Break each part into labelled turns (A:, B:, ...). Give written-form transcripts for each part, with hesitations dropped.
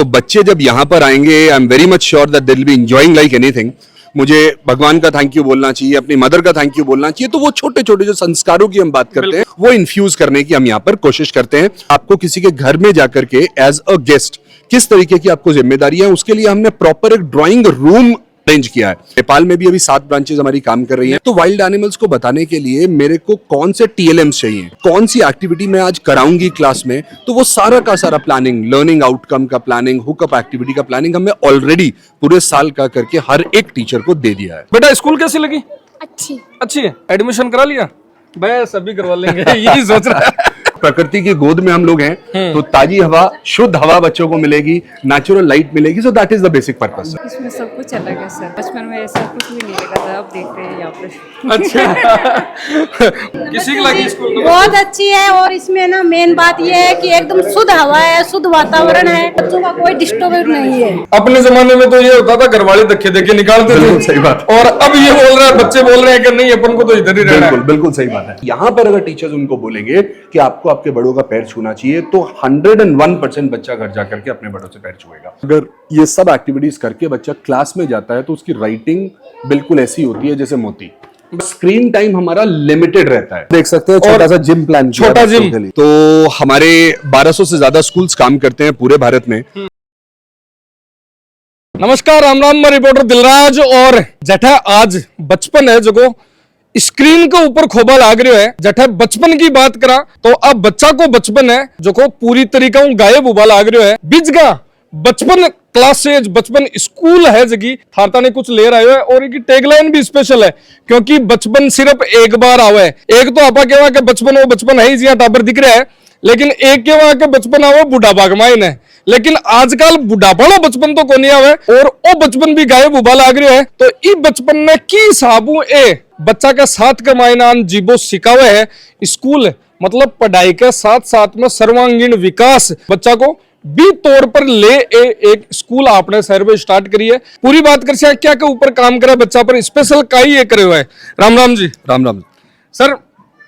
A: तो बच्चे जब यहाँ पर आएंगे, I am very much sure that they will be enjoying like anything. मुझे भगवान का थैंक यू बोलना चाहिए, अपनी मदर का थैंक यू बोलना चाहिए। तो वो छोटे छोटे जो संस्कारों की हम बात करते हैं वो इन्फ्यूज करने की हम यहाँ पर कोशिश करते हैं। आपको किसी के घर में जाकर के एज अ गेस्ट किस तरीके की आपको जिम्मेदारी है, उसके लिए हमने प्रॉपर एक ड्राइंग रूम अरेंज किया है। नेपाल में भी अभी 7 ब्रांचेस हमारी काम कर रही हैं। तो वाइल्ड एनिमल्स को बताने के लिए मेरे को कौन से TLMs चाहिए, कौन सी एक्टिविटी मैं आज कराऊंगी क्लास में, तो वो सारा का सारा प्लानिंग, लर्निंग आउटकम का प्लानिंग, हुकअप एक्टिविटी का प्लानिंग हमने ऑलरेडी पूरे साल का करके हर एक टीचर को दे दिया है।
B: बेटा स्कूल कैसी लगी?
C: अच्छी
B: है। एडमिशन करा लिया? बस अभी करवा लेंगे यही सोच रहा है।
A: प्रकृति की गोद में हम लोग हैं तो ताजी हवा, शुद्ध हवा बच्चों को मिलेगी, नेचुरल लाइट मिलेगी। So that is the basic purpose.
C: इसमें सब कुछ अलग है सर। बचपन में ऐसा कुछ भी नहीं लगा था, अब देख रहे हैं यहाँ पे।
B: अच्छा किसी की लगी स्कूल में?
D: बहुत अच्छी है। और इसमें ना मेन बात ये है कि एकदम शुद्ध हवा है, शुद्ध वातावरण है, बच्चों का कोई डिस्टर्ब नहीं है।
B: अपने जमाने में तो ये होता था घर वाले धक्के देके निकालते थे।
A: सही बात।
B: और अब ये बोल रहे हैं, बच्चे बोल रहे हैं कि नहीं अपन को तो इधर ही रहना है।
A: बिल्कुल बिल्कुल सही बात है। यहाँ पर अगर टीचर्स उनको बोलेंगे कि आपको आपके बड़ों का पैर छूना चाहिए तो 101% बच्चा घर जाकर के अपने बड़ों से पैर छुएगा। अगर ये सब एक्टिविटीज करके बच्चा क्लास में जाता है तो उसकी राइटिंग बिल्कुल ऐसी होती है जैसे मोती। स्क्रीन टाइम हमारा लिमिटेड रहता है। देख सकते हैं छोटा सा जिम प्लान,
B: छोटा जिम।
A: तो हमारे 1200 से ज्यादा स्कूल्स काम करते हैं पूरे भारत में।
B: नमस्कार, राम राम। मैं रिपोर्टर दिलराज और जठा आज बचपन है जो स्क्रीन के ऊपर खोबा लाग रहा है। जठा बचपन की बात करा तो अब बच्चा को बचपन है जो को पूरी तरीका गायब हुआ लाग रहा है। बिजगा बचपन क्लासेज, बचपन स्कूल है जगी थारता ने कुछ ले रहा है। और इनकी टैगलाइन भी स्पेशल है क्योंकि बचपन सिर्फ एक बार आवे। एक तो आपा कहवा के बचपन वो बचपन है ही जिया टाबर दिख रहा है, लेकिन एक कहवा के बचपन आवे बुढ़ापा कमाइन है। लेकिन आजकल बुढ़ापा बचपन तो कोनी आवे और वो बचपन भी गायब हुआ लाग रहा है। तो ई बचपन में की साबू ए बच्चा के साथ कमाइनान जीवो सिखावे है स्कूल। मतलब पढ़ाई के साथ साथ में सर्वांगीण विकास बच्चा को भी तौर पर ले एक स्कूल आपने शहर में स्टार्ट करी है। पूरी बात कर सकते क्या के ऊपर काम करे बच्चा पर स्पेशल का ही ये करे हुआ है। राम राम जी।
A: राम राम
B: सर।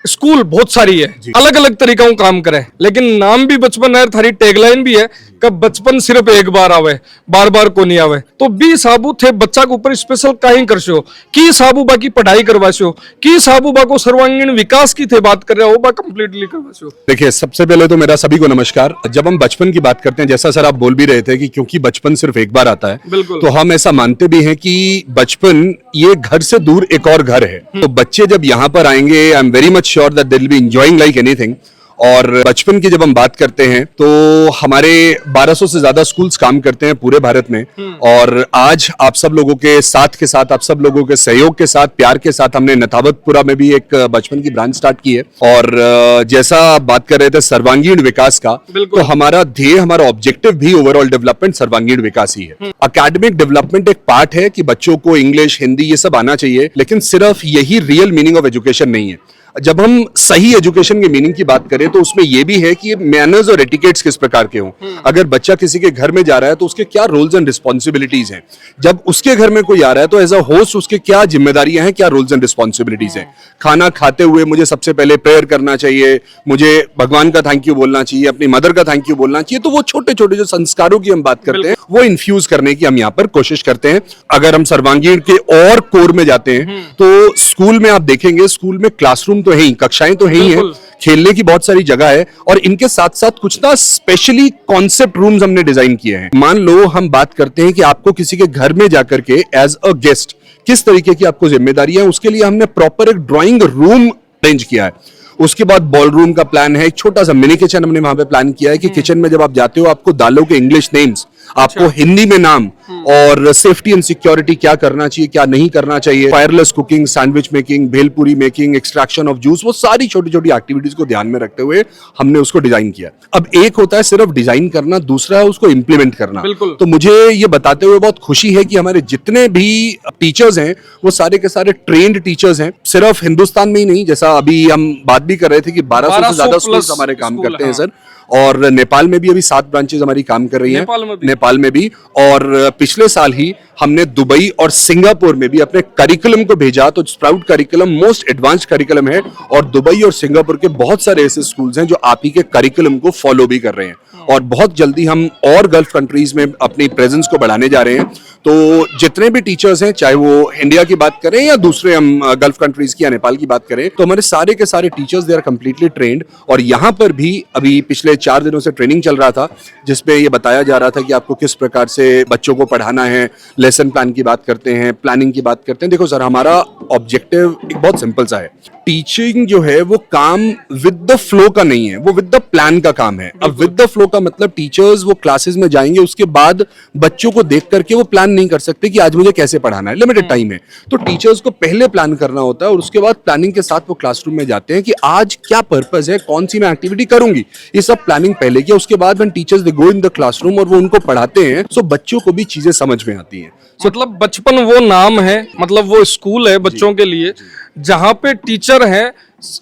B: स्कूल बहुत सारी है, अलग अलग तरीका काम करे, लेकिन नाम भी बचपन है, थारी टैगलाइन भी है कि बचपन सिर्फ एक बार आवे, बार बार को नहीं आवे। तो बी साबू थे बच्चा के ऊपर स्पेशल काहे करसो की साबू बाकी पढ़ाई करवासो की साबू बाको सर्वांगीण विकास की थे बात कर रहे हो बा कंप्लीटली करवासो।
A: देखिए, सबसे पहले तो मेरा सभी को नमस्कार। जब हम बचपन की बात करते हैं, जैसा सर आप बोल भी रहे थे कि क्योंकि बचपन सिर्फ एक बार आता है, तो हम ऐसा मानते भी हैं कि बचपन ये घर से दूर एक और घर है। तो बच्चे जब यहाँ पर आएंगे, I am very much sure that they will be enjoying like anything. और बचपन की जब हम बात करते हैं तो हमारे 1200 से ज्यादा स्कूल्स काम करते हैं पूरे भारत में। और आज आप सब लोगों के साथ आप सब लोगों के सहयोग के साथ, प्यार के साथ हमने नथावतपुरा में भी एक बचपन की ब्रांच स्टार्ट की है। और जैसा आप बात कर रहे थे सर्वांगीण विकास का, तो हमारा ध्येय, हमारा ऑब्जेक्टिव भी ओवरऑल डेवलपमेंट सर्वांगीण विकास ही है। एकेडमिक डेवलपमेंट एक पार्ट है कि बच्चों को इंग्लिश, हिंदी ये सब आना चाहिए, लेकिन सिर्फ यही रियल मीनिंग ऑफ एजुकेशन नहीं है। जब हम सही एजुकेशन के मीनिंग की बात करें तो उसमें यह भी है कि मैनर्स और एटिकेट्स किस प्रकार के हों। अगर बच्चा किसी के घर में जा रहा है तो उसके क्या रोल्स एंड रिस्पॉन्सिबिलिटीज हैं। जब उसके घर में कोई आ रहा है तो एज अ होस्ट उसके क्या जिम्मेदारियां हैं, क्या रोल्स एंड रिस्पॉन्सिबिलिटीज हैं। खाना खाते हुए मुझे सबसे पहले प्रेयर करना चाहिए, मुझे भगवान का थैंक यू बोलना चाहिए, अपनी मदर का थैंक यू बोलना चाहिए। तो वो छोटे छोटे जो संस्कारों की हम बात करते हैं वो इन्फ्यूज करने की हम यहाँ पर कोशिश करते हैं। अगर हम सर्वांगीण के और कोर में जाते हैं तो स्कूल में आप देखेंगे, स्कूल में क्लासरूम तो है ही, कक्षाएं तो है ही है, खेलने की बहुत सारी जगह है, और इनके साथ साथ कुछ ना स्पेशली कॉन्सेप्ट रूम्स हमने डिजाइन किए हैं। मान लो हम बात करते हैं कि आपको किसी के घर में जाकर के एज अ गेस्ट किस तरीके की आपको जिम्मेदारी है, उसके लिए हमने प्रॉपर एक ड्राइंग रूम अरेंज किया है। उसके बाद बॉल रूम का प्लान है, एक छोटा सा मिनी किचन हमने वहां पे प्लान किया है कि किचन में जब आप जाते हो आपको दालों के इंग्लिश नेम्स, आपको हिंदी में नाम, और सेफ्टी एंड सिक्योरिटी क्या करना चाहिए, क्या नहीं करना चाहिए, fireless cooking, sandwich making, bhelpuri making, extraction of juice, वो सारी छोटी छोटी एक्टिविटीज को ध्यान में रखते हुए हमने उसको डिजाइन किया। अब एक होता है सिर्फ डिजाइन करना, दूसरा है उसको इंप्लीमेंट करना। तो मुझे ये बताते हुए बहुत खुशी है कि हमारे जितने भी टीचर्स हैं वो सारे के सारे ट्रेन्ड टीचर्स हैं। सिर्फ हिंदुस्तान में ही नहीं, जैसा अभी हम बात भी कर रहे थे कि 1200 से ज्यादा स्कूल हमारे काम करते हैं सर। और नेपाल में भी अभी 7 ब्रांचेस हमारी काम कर रही हैं, नेपाल में भी। और पिछले साल ही हमने दुबई और सिंगापुर में भी अपने करिकुलम को भेजा। तो sprout curriculum most advanced curriculum है, और दुबई और सिंगापुर के बहुत सारे ऐसे स्कूल्स हैं जो आप ही के करिकुलम को फॉलो भी कर रहे हैं। और बहुत जल्दी हम और गल्फ कंट्रीज में अपनी प्रेजेंस को बढ़ाने जा रहे हैं। तो जितने भी टीचर्स हैं, चाहे वो इंडिया की बात करें या दूसरे हम गल्फ कंट्रीज की या नेपाल की बात करें, तो हमारे सारे के सारे teachers they are completely trained. और यहाँ पर भी अभी पिछले 4 दिनों से ट्रेनिंग चल रहा था, जिसपे ये बताया जा रहा था कि आपको किस प्रकार से बच्चों को पढ़ाना है। लेसन प्लान की बात करते हैं, प्लानिंग की बात करते हैं। देखो सर, हमारा ऑब्जेक्टिव एक बहुत सिंपल सा है। टीचिंग जो है वो काम विद द फ्लो का नहीं है, वो विद द प्लान का काम है। अब विद द फ्लो का मतलब टीचर्स वो क्लासेस में जाएंगे, उसके बाद बच्चों को देख करके वो प्लान नहीं कर सकते कि आज मुझे कैसे पढ़ाना है, लिमिटेड टाइम है। तो टीचर्स को पहले प्लान करना होता है और उसके बाद प्लानिंग के साथ वो क्लासरूम में जाते हैं कि आज क्या पर्पस है, कौन सी मैं एक्टिविटी करूंगी। ये सब प्लानिंग पहले किया, उसके बाद when teachers they go in the classroom और वो उनको पढ़ाते हैं, सो बच्चों को भी चीजें समझ में आती हैं।
B: मतलब बचपन वो नाम है, मतलब वो स्कूल है बच्चों के लिए, जहाँ पे टीचर है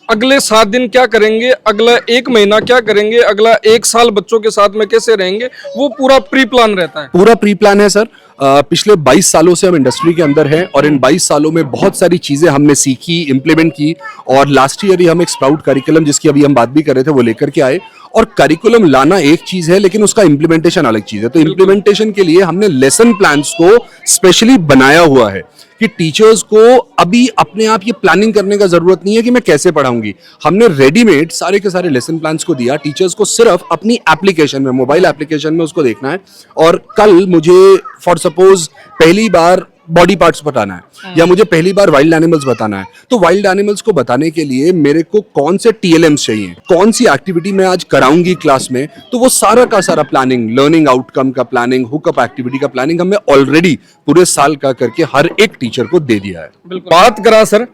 B: अगले 7 दिन क्या करेंगे, अगला 1 महीना क्या करेंगे, अगला 1 साल बच्चों के साथ में कैसे रहेंगे, वो पूरा प्री प्लान रहता है।
A: पूरा प्री प्लान है सर। पिछले 22 सालों से हम इंडस्ट्री के अंदर हैं और इन 22 सालों में बहुत सारी चीजें हमने सीखी, इंप्लीमेंट की। और लास्ट ईयर ही हम एक स्प्राउट करिकुलम, जिसकी अभी हम बात भी कर रहे थे, वो लेकर के आए। और करिकुलम लाना एक चीज है, लेकिन उसका इंप्लीमेंटेशन अलग चीज है। तो इंप्लीमेंटेशन के लिए हमने लेसन प्लान्स को स्पेशली बनाया हुआ है कि टीचर्स को अभी अपने आप ये प्लानिंग करने का जरूरत नहीं है कि मैं कैसे पढ़ाऊंगी। हमने रेडीमेड सारे के सारे लेसन प्लान्स को दिया, टीचर्स को सिर्फ अपनी एप्लीकेशन में, मोबाइल एप्लीकेशन में उसको देखना है। और कल मुझे फॉर सपोज पहली बार बॉडी पार्ट्स बताना है या मुझे पहली बार वाइल्ड एनिमल्स बताना है, तो वाइल्ड एनिमल्स को बताने के लिए मेरे को कौन से TLMs चाहिए, कौन सी एक्टिविटी मैं आज कराऊंगी क्लास में, तो वो सारा का सारा प्लानिंग, लर्निंग आउटकम का प्लानिंग, हुकअप एक्टिविटी का प्लानिंग हमने ऑलरेडी पूरे साल का करके हर एक टीचर को दे दिया है।
B: बात करा सर,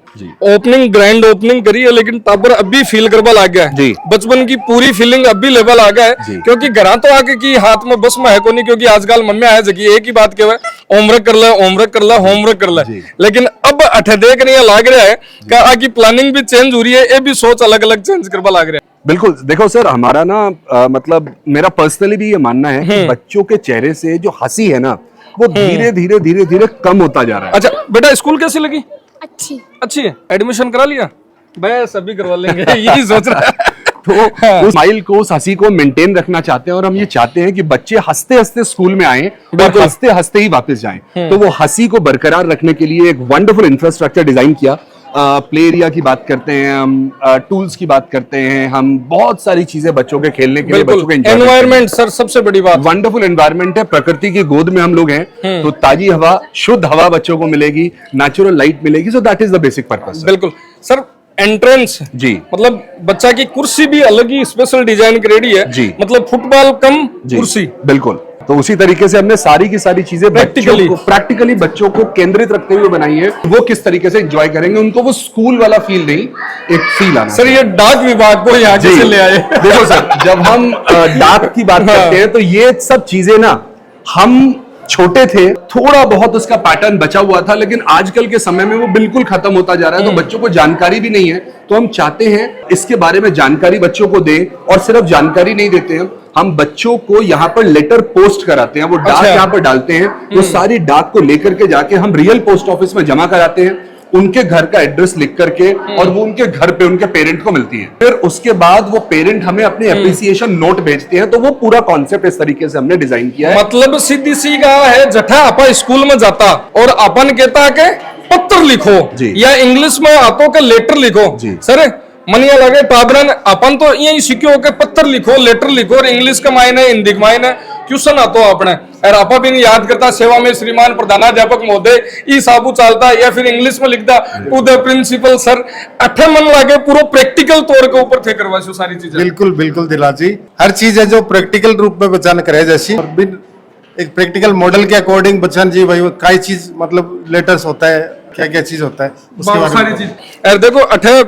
B: ओपनिंग ग्रैंड ओपनिंग करी है, लेकिन टाबर अभी फील करवा लग गया है
A: जी।
B: बचपन की पूरी फीलिंग अभी लेवल आ गया है, क्योंकि घरा तो आके की हाथ में बस में है को नहीं, क्योंकि आजकल मम्मी आए जगी एक ही बात के होमवर्क कर ले, होमवर्क कर ले, होमवर्क कर ले। लेकिन अब अठे देख रही है, लाग रहा है कि प्लानिंग भी चेंज हो रही है, ये भी सोच अलग अलग चेंज करवा लग रहा है।
A: बिल्कुल। देखो सर, हमारा ना मतलब मेरा पर्सनली भी ये मानना है कि बच्चों के चेहरे से जो हंसी है ना, वो धीरे धीरे धीरे धीरे कम होता जा रहा है।
B: अच्छा बेटा, स्कूल कैसी लगी?
E: अच्छी
B: है। एडमिशन करा लिया? बस अभी करवा लेंगे यही सोच रहा है।
A: तो उस स्माइल को, उस हंसी को मेंटेन रखना चाहते हैं और हम ये चाहते हैं कि बच्चे हंसते हंसते स्कूल में आए और हंसते हंसते ही वापस जाएं। तो वो हंसी को बरकरार रखने के लिए एक वंडरफुल इंफ्रास्ट्रक्चर डिजाइन किया। प्ले एरिया की बात करते हैं हम, टूल्स की बात करते हैं हम, बहुत सारी चीजें बच्चों के खेलने के लिए, बच्चों के
B: एनवायरनमेंट सर सबसे बड़ी बात,
A: वंडरफुल एनवायरनमेंट है। प्रकृति की गोद में हम लोग हैं, तो ताजी हवा, शुद्ध हवा बच्चों को मिलेगी, नेचुरल लाइट मिलेगी। So that is the basic purpose.
B: बिल्कुल सर। एंट्रेंस
A: जी,
B: मतलब बच्चा की कुर्सी भी अलग ही स्पेशल डिजाइन करेडी है
A: जी,
B: मतलब फुटबॉल कम कुर्सी।
A: बिल्कुल। तो उसी तरीके से हमने सारी की सारी चीजें प्रैक्टिकली बच्चों को केंद्रित रखते हुए बनाई है। वो किस तरीके से एंजॉय करेंगे, उनको वो स्कूल वाला फील नहीं, एक फील आना।
B: सर ये डाक विभाग को यहाँ से ले आए।
A: देखो सर, जब हम डाक की बात करते हैं तो ये सब चीजें ना, हम छोटे थे थोड़ा बहुत उसका पैटर्न बचा हुआ था, लेकिन आजकल के समय में वो बिल्कुल खत्म होता जा रहा है। तो बच्चों को जानकारी भी नहीं है, तो हम चाहते हैं इसके बारे में जानकारी बच्चों को दें। और सिर्फ जानकारी नहीं देते हैं, हम बच्चों को यहाँ पर लेटर पोस्ट कराते हैं। वो डाक यहाँ पर डालते हैं, वो सारी डाक को लेकर के जाके हम रियल पोस्ट ऑफिस में जमा कराते हैं, उनके घर का एड्रेस लिख करके, और वो उनके घर पे उनके पेरेंट को मिलती है। फिर उसके बाद वो पेरेंट हमें अपने एप्रिसिएशन नोट भेजते हैं। तो वो पूरा कॉन्सेप्ट इस तरीके से हमने डिजाइन किया है।
B: मतलब सीधी सी कहा है, जठा आपा स्कूल में जाता और अपन कहता के पत्र लिखो या इंग्लिश में आतो के लेटर लिखो। सर मनिया लगे टाबरन अपन तो यही सीखो के पत्र लिखो, लेटर लिखो, और इंग्लिश का मायने, हिंदी का मायने क्वेश्चन आतो अपने। और आपा भी नहीं याद करता सेवा में श्रीमान प्रधानाध्यापक महोदय ई साबू चालता, या फिर इंग्लिश में लिखता टू द प्रिंसिपल सर। अठे मन लगे पूरा प्रैक्टिकल तौर के ऊपर थे करवा सारी चीजें।
E: बिल्कुल बिल्कुल दिला जी, हर चीज है जो प्रैक्टिकल रूप में बच्चा ने करे, जैसी एक प्रैक्टिकल मॉडल के अकॉर्डिंग बच्चा जी भाई कई चीज मतलब लेटर्स होता है, क्या क्या चीज होता है उसके बारे
B: सारी चीज। और देखो अठे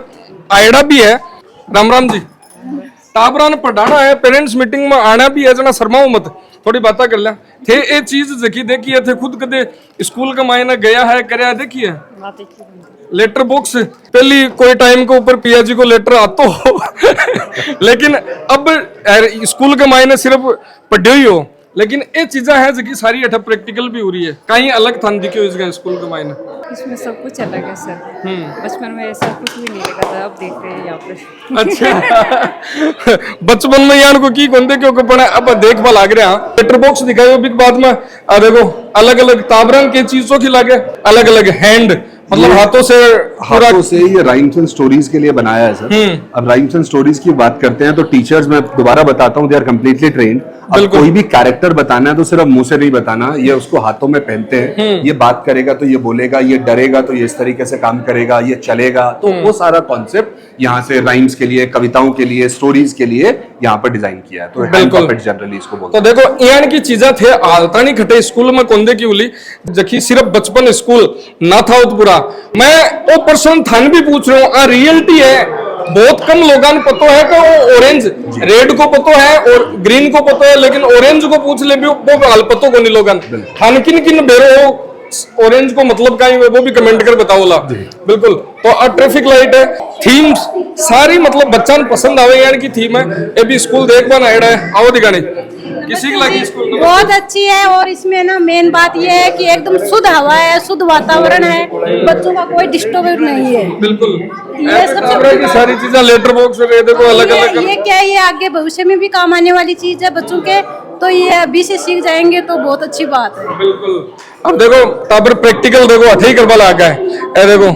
B: आयडा भी है। राम राम जी, टाबरा ने पढ़ाना है, पेरेंट्स मीटिंग में आना भी है, जना शर्माओ मत, थोड़ी बातें कर लिया थे। ये चीज जकी देखी है थे, खुद कदे स्कूल का मायने गया है, करया देखी है लेटर बॉक्स पहली कोई टाइम के ऊपर पियाजी को लेटर आतो हो लेकिन अब स्कूल के मायने सिर्फ पढ़े ही हो, लेकिन ये चीजा है जो कि सारी अठा प्रैक्टिकल भी हो रही है, कहीं अलग थान दिखे इसका स्कूल के मायने।
C: इसमें सब कुछ अलग है सर। बचपन में ऐसा कुछ भी नहीं लगा था, अब देख रहे हैं यहाँ पर।
B: अच्छा बचपन में यार को की कोंदे क्यों को पड़ा, अब देखभाल आ गया। लेटर बॉक्स दिखाई बिग बाद में देखो अलग अलग ताबरंग के चीजों की लगे, अलग अलग हैंड मतलब हाथों से
A: ये राइम्स एंड स्टोरीज के लिए बनाया है सर। अब राइम्स एंड स्टोरीज की बात करते हैं तो टीचर्स, मैं दोबारा बताता हूँ, दे आर कंप्लीटली ट्रेन्ड। अब कोई भी कैरेक्टर बताना है तो सिर्फ मुंह से नहीं बताना, ये उसको हाथों में पहनते हैं। ये बात करेगा तो ये बोलेगा, ये डरेगा तो ये इस तरीके से काम करेगा, ये चलेगा। तो वो सारा कॉन्सेप्ट यहाँ से राइम्स के लिए, कविताओं के लिए, स्टोरीज के लिए यहाँ पर डिजाइन किया है। तो
B: बिल्कुल
A: जनरली इसको बोलते
B: तो देखो यान की चीजा थे आलतानी खटे स्कूल में कोंदे की उली जखी सिर्फ बचपन स्कूल ना था पूरा। मैं वो पर्सन थान भी पूछ रहा हूँ, रियलिटी है बहुत कम लोगों को पता है कि वो ऑरेंज रेड को पता है और ग्रीन को पता है, लेकिन ऑरेंज को पूछ ले भी वो हाल पतो को नहीं लोगन थान किन किन बेरो ऑरेंज को मतलब का ही वो भी कमेंट कर बताओ ला। बिल्कुल तो ट्रैफिक लाइट है, थीम्स सारी मतलब बच्चा पसंद आवे यार की थीम है। ये भी स्कूल देख बना है, आओ दिखाने किसी की लगी स्कूल
D: बहुत अच्छी है। और इसमें ना मेन बात ये है कि एकदम शुद्ध हवा है, शुद्ध वातावरण है, बच्चों का कोई डिस्टर्ब नहीं है।
B: बिल्कुल
D: ये सबसे बड़ी
B: की सारी चीजें लेटर बॉक्स वगैरह देखो अलग अलग।
D: ये क्या है, ये आगे भविष्य में भी काम आने वाली चीज है बच्चों के, तो ये अभी से सीख जाएंगे तो बहुत अच्छी बात है।
B: बिल्कुल अब देखो तापर प्रैक्टिकल देखो अठे ही करवा लगा है, ये देखो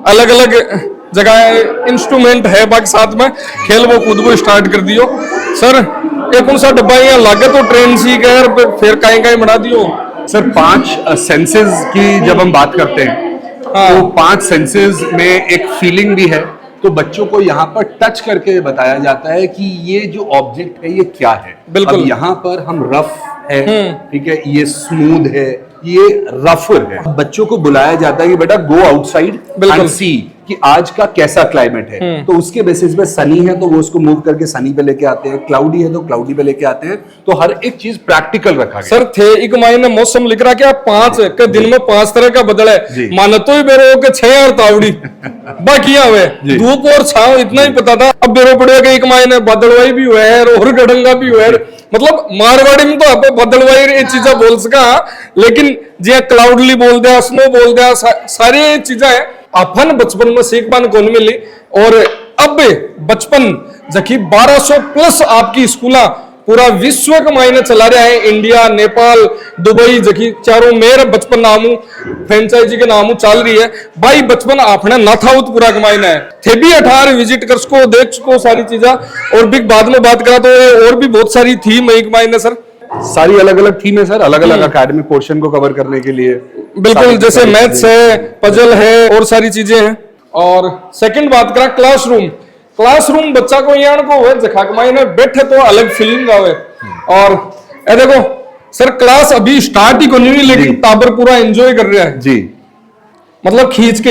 B: अलग अलग जगह इंस्ट्रूमेंट है, बाकी साथ में खेल वो कूद को स्टार्ट कर दियो। सर एक कौन सा डब्बा यहाँ लागे तो ट्रेन सी गए फिर कहीं कहीं बना दियो।
A: सर 5 सेंसेस की जब हम बात करते हैं तो 5 सेंसेस में एक फीलिंग भी है। तो बच्चों को यहाँ पर टच करके बताया जाता है कि ये जो ऑब्जेक्ट है ये क्या है।
B: बिल्कुल
A: अब यहाँ पर हम रफ है, ठीक है, ये स्मूथ है, ये रफर है। बच्चों को बुलाया जाता है कि बेटा गो आउटसाइड एंड सी कि आज का कैसा क्लाइमेट है। तो उसके बेसिस पे सनी है तो वो उसको मूव करके सनी पे लेके आते हैं, क्लाउडी है तो क्लाउडी पे लेके आते हैं। तो हर एक चीज प्रैक्टिकल रखा गया।
B: सर थे एक महीने मौसम लिख रहा क्या 5 के दिन में 5 तरह का बदल है, मानो तो ही बेरो के 6 और तावड़ी बाकी हुए धूप और छाव इतना ही पता था। अब बेरो पड़े के एक महीने बदलवाई भी हुआ है और गडंगा भी हुआ है। मतलब मारवाड़ी में तो आप बदलवाई ये चीजा बोल सका, लेकिन जे क्लाउडली बोल दिया, स्नो बोल दिया, सारी चीजें है अपन बचपन में सीख पान कौन मिली। और अब बचपन जबकि 1200 प्लस आपकी स्कूला पूरा विश्व का मायने चला रहा है, इंडिया, नेपाल, दुबई जबकि चारों मेरे बचपन नामू फ्रेंचाइजी के नामू चल रही है। भाई बचपन आपने ना था पूरा कमाईना है थे भी 18 विजिट कर सको देख सको सारी चीजा। और भी बाद में बात करा तो और भी बहुत सारी थीम एक मायने सर
A: सारी अलग अलग थीम है सर, अलग अलग अकेडमिक पोर्शन को कवर करने के लिए।
B: बिल्कुल जैसे मैथ्स है, पजल है और सारी चीजें हैं। और सेकंड बात करा क्लासरूम, क्लासरूम बच्चा को यहाँ को जखाक मायने बैठे तो अलग फीलिंग आवे। और ए देखो सर क्लास अभी स्टार्ट ही को नहीं हुई लेकिन टाबर पूरा एंजॉय कर रहा है जी, मतलब खींच के।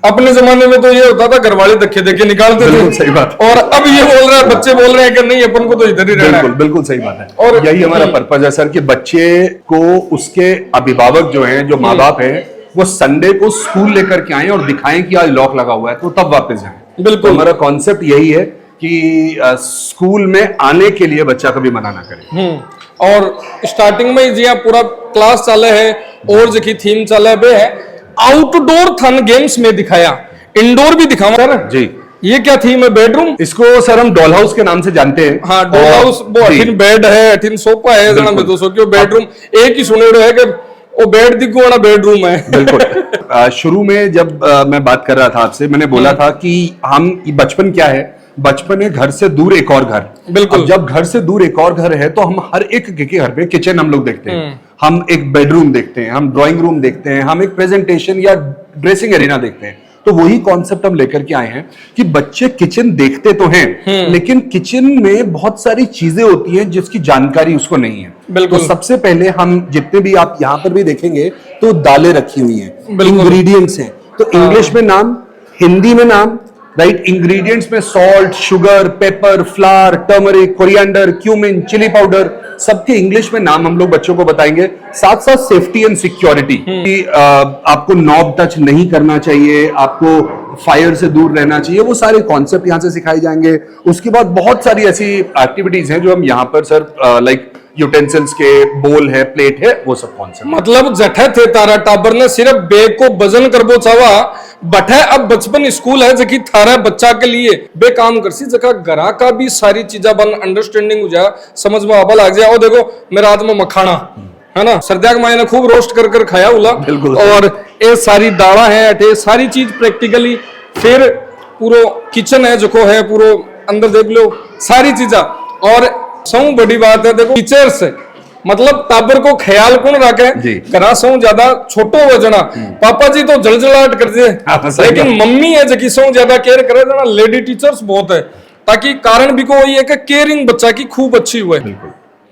B: अपने जमाने में तो ये होता था घर वाले धक्के देके निकालते थे,
A: सही बात।
B: और अब ये बोल रहा है बच्चे बोल रहे हैं कि नहीं अपन को तो इधर ही रहना है।
A: बिल्कुल सही बात है। और यही हमारा पर्पज है सर कि बच्चे को उसके अभिभावक जो हैं, जो माँ बाप हैं, वो संडे को स्कूल लेकर के आए और दिखाएं कि आज लॉक लगा हुआ है तो तब वापस जाए। बिल्कुल हमारा कॉन्सेप्ट यही है कि स्कूल में आने के लिए बच्चा कभी मना ना करे।
B: और स्टार्टिंग में जी पूरा क्लास चले है और जो थीम चले वे है आउटडोर थन गेम्स में दिखाया, इंडोर भी दिखावा सर जी। ये क्या थीम है? बेडरूम,
A: इसको सर हम डॉल हाउस के नाम से जानते हैं।
B: हाँ डॉल हाउस, वो 18 बेड है, 18 सोफा है, जना में 200 क्यों बेडरूम एक ही सुने है कि वो बेड दिखो वाला बेडरूम है।
A: बिल्कुल शुरू में जब मैं बात कर रहा था आपसे, मैंने बोला था कि हम बचपन क्या है, बचपन है घर से दूर एक और घर। बिल्कुल जब घर से दूर एक और घर है तो हम हर एक के घर पे किचन हम लोग देखते हैं, हम एक बेडरूम देखते हैं, हम ड्राइंग रूम देखते हैं, हम एक प्रेजेंटेशन या ड्रेसिंग एरिना देखते हैं। तो वही कॉन्सेप्ट हम लेकर के आए हैं कि बच्चे किचन देखते तो हैं लेकिन किचन में बहुत सारी चीजें होती हैं जिसकी जानकारी उसको नहीं है। बिल्कुल तो सबसे पहले हम जितने भी आप यहाँ पर भी देखेंगे तो दालें रखी हुई हैं, इंग्रेडिएंट्स हैं। तो इंग्लिश में नाम, हिंदी में नाम राइट। इंग्रेडिएंट्स में salt, sugar, pepper, flour, turmeric, coriander, cumin, chilli powder, सबके इंग्लिश में नाम हम लोग बच्चों को बताएंगे। साथ साथ सेफ्टी एंड सिक्योरिटी कि आपको नॉब टच नहीं करना चाहिए, आपको फायर से दूर रहना चाहिए, वो सारे कॉन्सेप्ट यहाँ से सिखाए जाएंगे। उसके बाद बहुत सारी ऐसी एक्टिविटीज हैं जो हम यहाँ पर सर लाइक यूटेंसिल्स के, बोल है, प्लेट है, वो सब कॉन्सेप्ट।
B: मतलब जठे थे तारा टाबर ने सिर्फ बेग को वजन करबो चावा बठे अब बचपन स्कूल है जकी थारा बच्चा के लिए बे काम करसी जका घरा का भी सारी चीजा बन अंडरस्टैंडिंग हो जाए, समझ में आवा लग जाए। और देखो मेरा हाथ में मखाना है ना, सर्दिया के मायने खूब रोस्ट कर कर खाया उला, और ये सारी दाड़ा है अठे सारी चीज प्रैक्टिकली। फिर पूरा किचन है जो है पूरा अंदर देख लो सारी चीजा। और सब बड़ी बात है देखो टीचर्स मतलब टाबर को ख्याल कौन रखे, करा सौ ज्यादा छोटो वजना पापा जी तो जलजलाहट कर दे, लेकिन मम्मी है जकी सौ ज्यादा केयर करे ना, लेडी टीचर्स बहुत है, ताकि कारण भी को वही है कि केयरिंग बच्चा की खूब अच्छी हुए।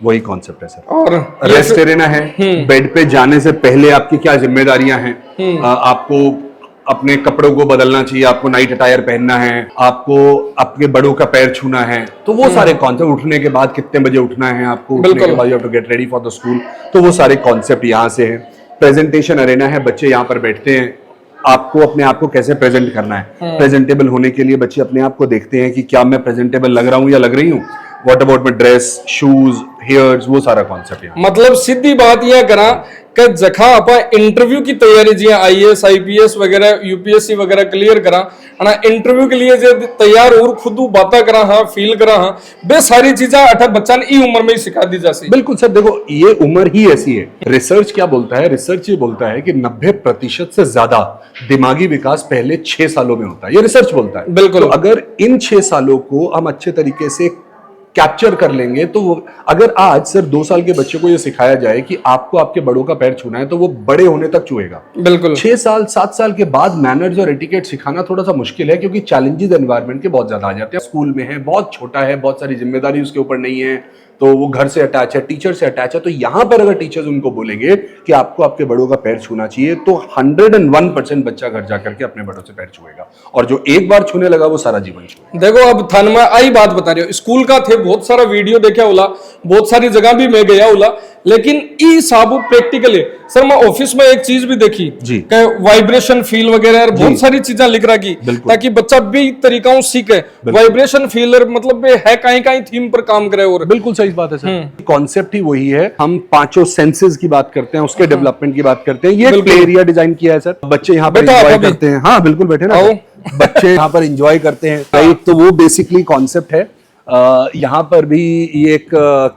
A: वही कॉन्सेप्ट है सर।
B: और
A: रेस्ट लेना है, बेड पे जाने से पहले आपकी क्या जिम्मेदारियां हैं, आपको अपने कपड़ों को बदलना चाहिए, आपको नाइट अटायर पहनना है, आपको आपके बड़ों का पैर छूना है, तो वो सारे कॉन्सेप्ट, उठने के बाद कितने बजे उठना है आपको, उठने के बाद you have to get ready for the school, तो वो सारे कॉन्सेप्ट यहाँ से है। प्रेजेंटेशन अरेना है, बच्चे यहाँ पर बैठते हैं, आपको अपने आप को कैसे प्रेजेंट करना है। प्रेजेंटेबल होने के लिए बच्चे अपने आप को देखते हैं कि क्या मैं प्रेजेंटेबल लग रहा हूँ या लग रही हूँ, what about my dress, shoes, hairs, वो सारा कॉन्सेप्ट है।
B: मतलब सीधी बात यह करा कि जखा आपा इंटरव्यू की तैयारी जी आईएएस आईपीएस वगैरह यूपीएससी वगैरह क्लियर करा ना, इंटरव्यू के लिए जो तैयार और खुद बातें करा हाँ फील करा हाँ बे सारी चीजें अठा बच्चा ने ई उम्र में ही सिखा दी जाती।
A: बिल्कुल सर, देखो ये उम्र ही ऐसी है। रिसर्च क्या बोलता है, रिसर्च ये बोलता है कि 90% से ज्यादा दिमागी विकास पहले 6 सालों में होता है, ये रिसर्च बोलता है।
B: बिल्कुल।
A: तो अगर इन 6 सालों को हम अच्छे तरीके से कैप्चर कर लेंगे तो अगर आज सर 2 साल के बच्चे को ये सिखाया जाए कि आपको आपके बड़ों का पैर छूना है, तो वो बड़े होने तक छुएगा।
B: बिल्कुल।
A: 6 साल 7 साल के बाद मैनर्स और एटिकेट सिखाना थोड़ा सा मुश्किल है, क्योंकि चैलेंजेस एनवायरनमेंट के बहुत ज्यादा आ जाते हैं। स्कूल में है, बहुत छोटा है, बहुत सारी जिम्मेदारी उसके ऊपर नहीं है, तो वो घर से अटैच है, टीचर से अटैच है। तो यहां पर अगर टीचर्स उनको बोलेंगे कि आपको आपके बड़ों का पैर छूना चाहिए, तो 101% बच्चा घर जाकर के अपने बड़ों से पैर छुएगा, और जो एक बार छूने लगा वो सारा जीवन छुएगा।
B: देखो अब थान में आई बात बता रही हो, स्कूल का थे बहुत सारा वीडियो देखा होला, बहुत सारी जगह भी मैं गया होला, लेकिन ई साबु प्रैक्टिकली सर मैं ऑफिस में एक चीज भी देखी
A: जी,
B: वाइब्रेशन फील वगैरह बहुत सारी चीजें लिख रखी ताकि बच्चा भी तरीकाओं सीखे। वाइब्रेशन फीलर मतलब है कहीं कहीं थीम पर काम करे। और
A: बिल्कुल सही बात है सर, कॉन्सेप्ट ही वही है। हम 5 सेंसेस की बात करते हैं, उसके डेवलपमेंट की बात करते हैं। ये प्ले एरिया डिजाइन किया है सर, बच्चे यहाँ पर एंजॉय करते हैं। हाँ बिल्कुल, बैठे ना बच्चे यहाँ पर एंजॉय करते हैं, राइट। तो वो बेसिकली कॉन्सेप्ट है। यहाँ पर भी ये एक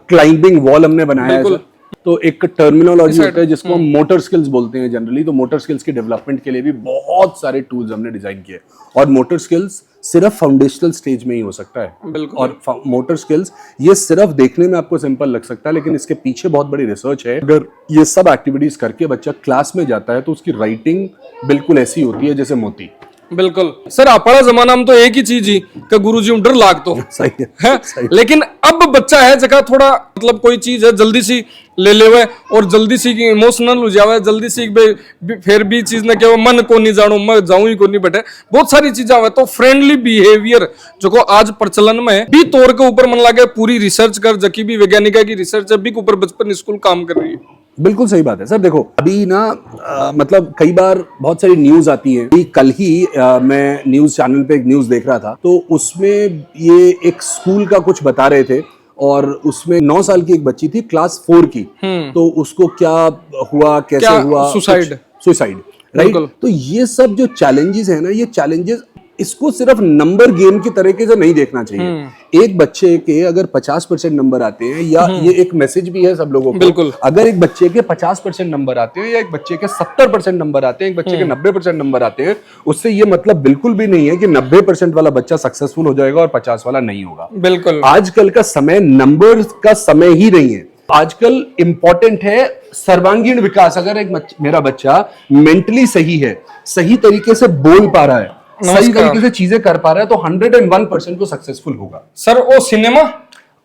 A: क्लाइंबिंग वॉल हमने बनाया है सर। तो एक टर्मिनोलॉजी होता है जिसको हम मोटर स्किल्स बोलते हैं जनरली, तो मोटर स्किल्स के डेवलपमेंट के लिए भी बहुत सारे टूल्स हमने डिजाइन किए। और मोटर स्किल्स सिर्फ फाउंडेशनल स्टेज में ही हो सकता है। और मोटर स्किल्स ये सिर्फ देखने में आपको सिंपल लग सकता है, लेकिन इसके पीछे बहुत बड़ी रिसर्च है। अगर ये सब एक्टिविटीज करके बच्चा क्लास में जाता है तो उसकी राइटिंग बिल्कुल ऐसी होती है जैसे मोती।
B: बिल्कुल सर, अपना जमाना में तो एक ही चीज ही कि गुरुजी डर लाग तो
A: सही
B: है, लेकिन अब बच्चा है जगह थोड़ा मतलब कोई चीज है जल्दी सी ले लेवे और जल्दी सी इमोशनल हो जावे, जल्दी सी फिर भी चीज ना क्या मन को नहीं जानू मैं जाऊं ही को नहीं बैठे, बहुत सारी चीजें आवे। तो फ्रेंडली बिहेवियर जो को आज प्रचलन में भी तौर के ऊपर मन लगे पूरी रिसर्च कर जकी भी वैज्ञानिका की रिसर्च भी ऊपर बचपन स्कूल काम कर रही है।
A: बिल्कुल सही बात है सर। देखो अभी ना मतलब कई बार बहुत सारी न्यूज आती है। कल ही मैं न्यूज चैनल पे एक न्यूज देख रहा था, तो उसमें ये एक स्कूल का कुछ बता रहे थे, और उसमें 9 साल की एक बच्ची थी क्लास 4 की, तो उसको क्या हुआ, कैसे हुआ, सुसाइड, राइट। तो ये सब जो चैलेंजेस है ना, ये चैलेंजेस इसको सिर्फ नंबर गेम की तरीके से नहीं देखना चाहिए। एक बच्चे के अगर 50% नंबर आते हैं, या ये एक मैसेज भी है सब लोगों को, अगर एक बच्चे के 50% नंबर आते हैं, या एक बच्चे के 70% नंबर आते हैं, एक बच्चे के 90% नंबर आते हैं, उससे ये मतलब बिल्कुल भी नहीं है कि 90% वाला बच्चा सक्सेसफुल हो जाएगा और 50 वाला नहीं होगा।
B: बिल्कुल
A: आजकल का समय नंबर का समय ही नहीं है। आजकल इंपॉर्टेंट है सर्वांगीण विकास। अगर एक मेरा बच्चा मेंटली सही है, सही तरीके से बोल पा रहा है, सही तरीके से चीजें कर पा रहा है, तो 101% को सक्सेसफुल होगा।
B: सर वो सिनेमा,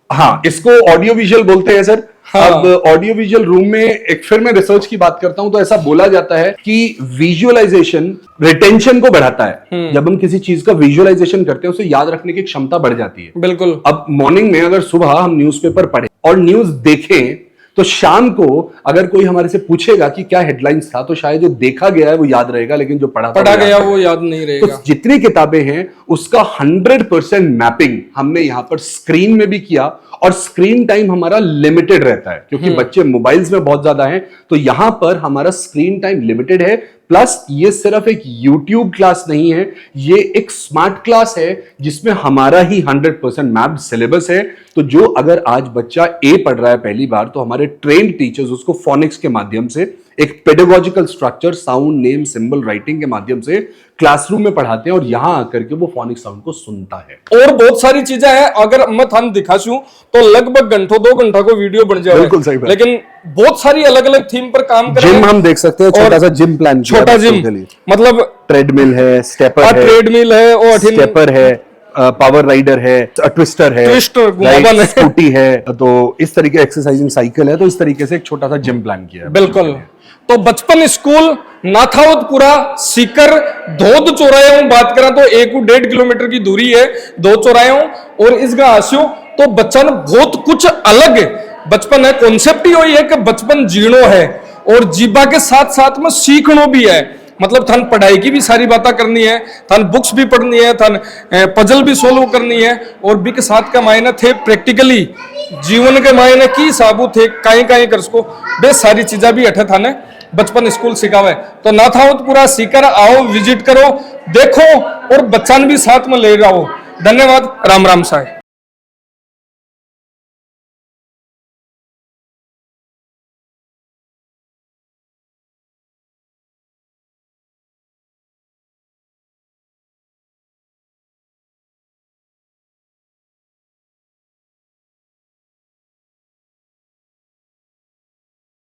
A: हाँ इसको ऑडियो विजुअल बोलते हैं सर। अब ऑडियो विजुअल रूम में एक फिर मैं रिसर्च की बात करता हूं तो ऐसा बोला जाता है कि विजुअलाइजेशन रिटेंशन को बढ़ाता है। जब हम किसी चीज का विजुअलाइजेशन करते हैं उसे याद रखने की क्षमता बढ़ जाती है।
B: बिल्कुल।
A: अब मॉर्निंग में अगर सुबह हम न्यूज़पेपर पढ़ें और न्यूज देखें तो शाम को अगर कोई हमारे से पूछेगा कि क्या हेडलाइंस था तो शायद जो देखा गया है वो याद रहेगा, लेकिन जो पढ़ा
B: गया वो याद नहीं रहेगा।
A: तो जितनी किताबें हैं उसका 100% मैपिंग हमने यहां पर स्क्रीन में भी किया, और स्क्रीन टाइम हमारा लिमिटेड रहता है क्योंकि बच्चे मोबाइल्स में बहुत ज्यादा हैं, तो यहां पर हमारा स्क्रीन टाइम लिमिटेड है। प्लस ये सिर्फ एक यूट्यूब क्लास नहीं है, ये एक स्मार्ट क्लास है जिसमें हमारा ही 100% मैप्ड सिलेबस है। तो जो अगर आज बच्चा ए पढ़ रहा है पहली बार, तो हमारे ट्रेन्ड टीचर्स उसको फोनिक्स के माध्यम से एक pedagogical structure, sound, name, symbol, writing के माध्यम से क्लासरूम में पढ़ाते हैं और यहां आकर के वो फोनिक साउंड को सुनता है।
B: और बहुत सारी चीजें हैं, अगर मैं थान दिखाऊं तो लगभग घंटों 2 घंटा को वीडियो बन जाए।
A: बिल्कुल सही बात।
B: लेकिन बहुत सारी अलग अलग थीम पर काम कर रहे हैं।
A: जिम हम देख सकते हैं, छोटा सा जिम प्लान,
B: छोटा जिम, मतलब
A: ट्रेडमिल है, स्टेपर है,
B: ट्रेडमिल है, और
A: स्टेपर है, पावर राइडर है, ट्विस्टर है, स्कूटी है, तो इस तरीके एक्सरसाइजिंग साइकिल है। तो इस तरीके से एक छोटा सा जिम प्लान किया है।
B: बिल्कुल। तो बचपन स्कूल नाथावतपुरा सीकर धोद चौराहे बात करा तो 1.5 किलोमीटर की दूरी है दो चौराहे, और इस आस्यो तो बच्चा ने बहुत कुछ अलग बचपन है। कॉन्सेप्ट ही है कि बचपन जीणो है और जीवा के साथ साथ में सीखनो भी है। मतलब थान पढ़ाई की भी सारी बातें करनी है, थान बुक्स भी पढ़नी है, थान पजल भी सोल्व करनी है, और भी के साथ का मायने थे प्रैक्टिकली जीवन के मायने की साबू थे काई कर सको बे सारी चीजें भी अठे थाने बचपन स्कूल सिखावे। तो नाथावतपुरा सीकर आओ, विजिट करो, देखो और बच्चा भी साथ में ले जाओ। धन्यवाद। राम राम साहेब।